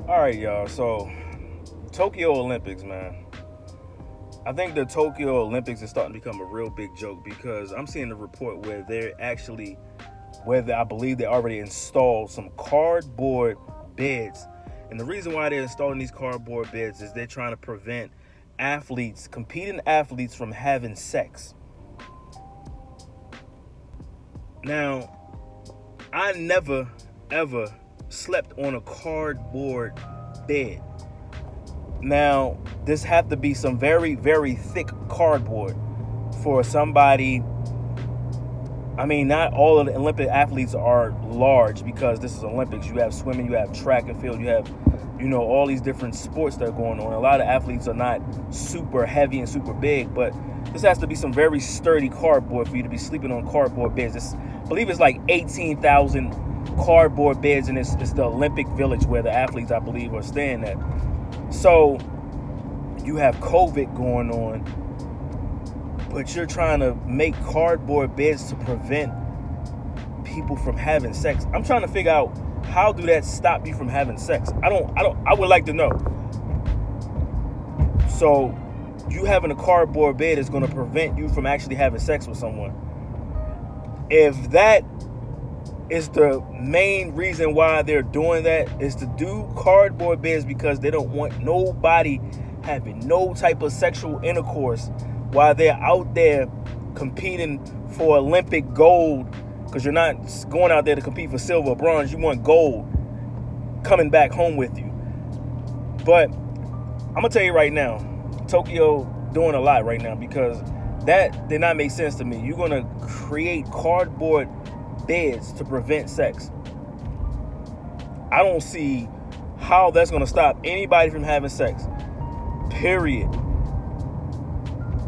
All right, y'all. So, Tokyo Olympics, man. I think the Tokyo Olympics is starting to become a real big joke because I'm seeing a report where I believe they already installed some cardboard beds. And the reason why they're installing these cardboard beds is they're trying to prevent competing athletes from having sex. Now, I never, ever slept on a cardboard bed. Now, this have to be some very, very thick cardboard for somebody. I mean, not all of the Olympic athletes are large because this is Olympics. You have swimming, you have track and field, you have, all these different sports that are going on. A lot of athletes are not super heavy and super big, but this has to be some very sturdy cardboard for you to be sleeping on cardboard beds. I believe it's like 18,000 cardboard beds, and it's the Olympic Village where the athletes, I believe, are staying at. So you have COVID going on, but you're trying to make cardboard beds to prevent people from having sex. I'm trying to figure out, how do that stop you from having sex? I would like to know. So you having a cardboard bed is going to prevent you from actually having sex with someone. If that is the main reason why they're doing that, is to do cardboard beds because they don't want nobody having no type of sexual intercourse while they're out there competing for Olympic gold, because you're not going out there to compete for silver or bronze. You want gold coming back home with you. But I'm going to tell you right now, Tokyo doing a lot right now because that did not make sense to me. You're going to create cardboard beds to prevent sex. I don't see how that's going to stop anybody from having sex. Period.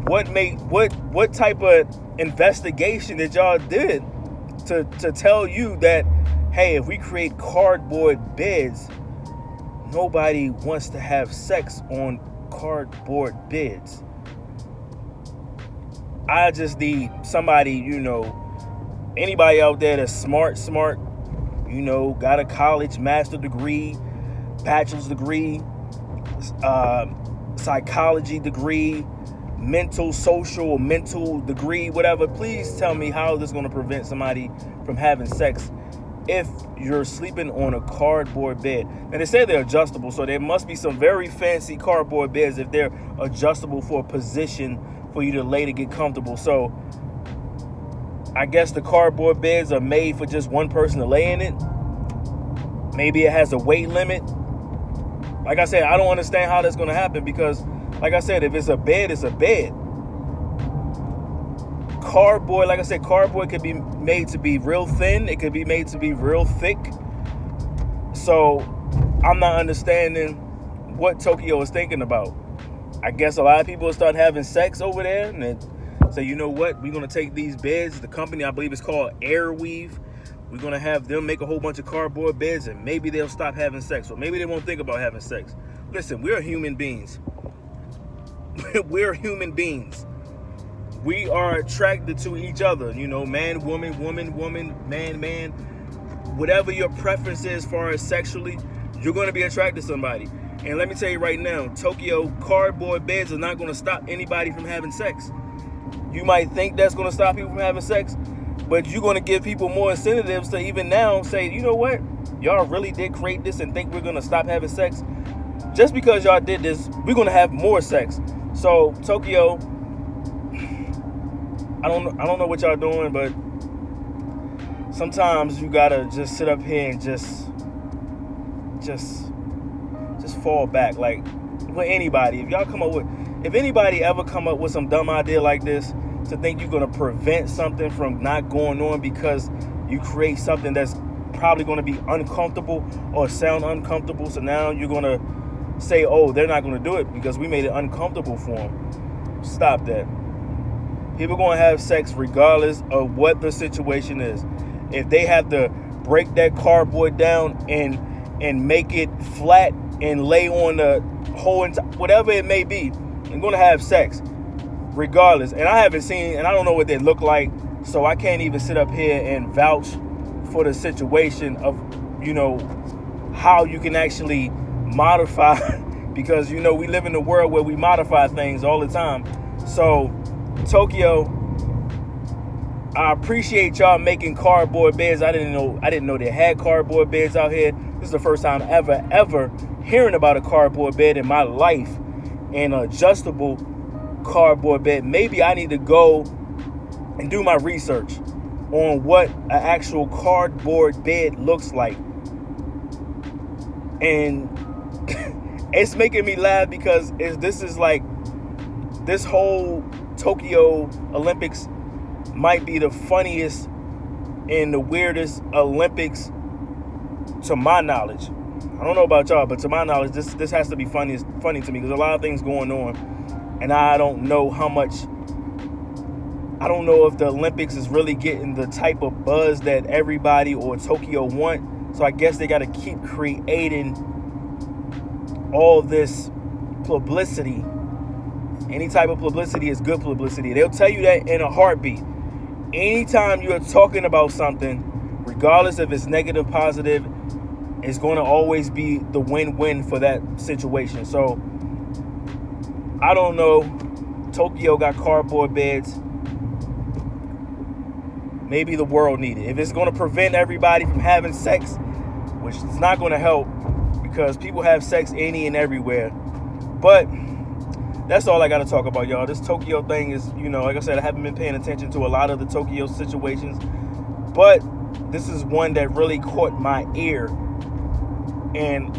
What type of investigation that y'all did to tell you that, hey, if we create cardboard beds, nobody wants to have sex on cardboard beds? I just need somebody, anybody out there that's smart, got a college master degree, bachelor's degree, psychology degree, mental degree, whatever. Please tell me how this is going to prevent somebody from having sex if you're sleeping on a cardboard bed. And they say they're adjustable, so there must be some very fancy cardboard beds if they're adjustable for a position for you to lay to get comfortable. So I guess the cardboard beds are made for just one person to lay in it. Maybe it has a weight limit. Like I said, I don't understand how that's going to happen because, like I said, if it's a bed, it's a bed. Cardboard, like I said, cardboard could be made to be real thin. It could be made to be real thick. So I'm not understanding what Tokyo is thinking about. I guess a lot of people start having sex over there and then say, you know what, we're going to take these beds. The company, I believe, is called Airweave. We're going to have them make a whole bunch of cardboard beds and maybe they'll stop having sex. Or maybe they won't think about having sex. Listen, we're human beings. We're human beings. We are attracted to each other. Man, woman, woman, man. Whatever your preference is as far as sexually, you're going to be attracted to somebody. And let me tell you right now, Tokyo cardboard beds are not going to stop anybody from having sex. You might think that's going to stop people from having sex, but you're going to give people more incentives to even now say, you know what? Y'all really did create this and think we're going to stop having sex? Just because y'all did this, we're going to have more sex. So, Tokyo, I don't know what y'all doing, but sometimes you got to just sit up here and just fall back. Like, with anybody, if anybody ever come up with some dumb idea like this to think you're going to prevent something from not going on because you create something that's probably going to be uncomfortable or sound uncomfortable, so now you're going to say, oh, they're not going to do it because we made it uncomfortable for them. Stop that. People are going to have sex regardless of what the situation is. If they have to break that cardboard down and make it flat and lay on the whole whatever it may be, they're going to have sex regardless. And I haven't seen, and I don't know what they look like, so I can't even sit up here and vouch for the situation of, how you can actually modify because you know we live in a world where we modify things all the time. So Tokyo, I appreciate y'all making cardboard beds. I didn't know they had cardboard beds out here. This is the first time ever hearing about a cardboard bed in my life, an adjustable cardboard bed. Maybe I need to go and do my research on what an actual cardboard bed looks like. And it's making me laugh because this whole Tokyo Olympics might be the funniest and the weirdest Olympics to my knowledge. I don't know about y'all, but to my knowledge, this has to be funny to me because a lot of things going on, and I don't know if the Olympics is really getting the type of buzz that everybody or Tokyo want. So I guess they got to keep creating all this publicity. Any type of publicity is good publicity. They'll tell you that in a heartbeat. Anytime you're talking about something, regardless if it's negative, positive, it's going to always be the win-win for that situation. So, I don't know. Tokyo got cardboard beds. Maybe the world needs it. If it's going to prevent everybody from having sex, which is not going to help because people have sex any and everywhere. But that's all I got to talk about, y'all. This Tokyo thing is, like I said, I haven't been paying attention to a lot of the Tokyo situations. But this is one that really caught my ear. And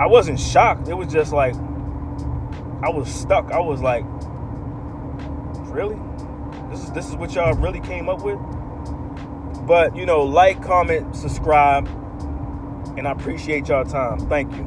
I wasn't shocked. It was just like, I was stuck. I was like, really? This is what y'all really came up with? But, like, comment, subscribe. And I appreciate y'all time. Thank you.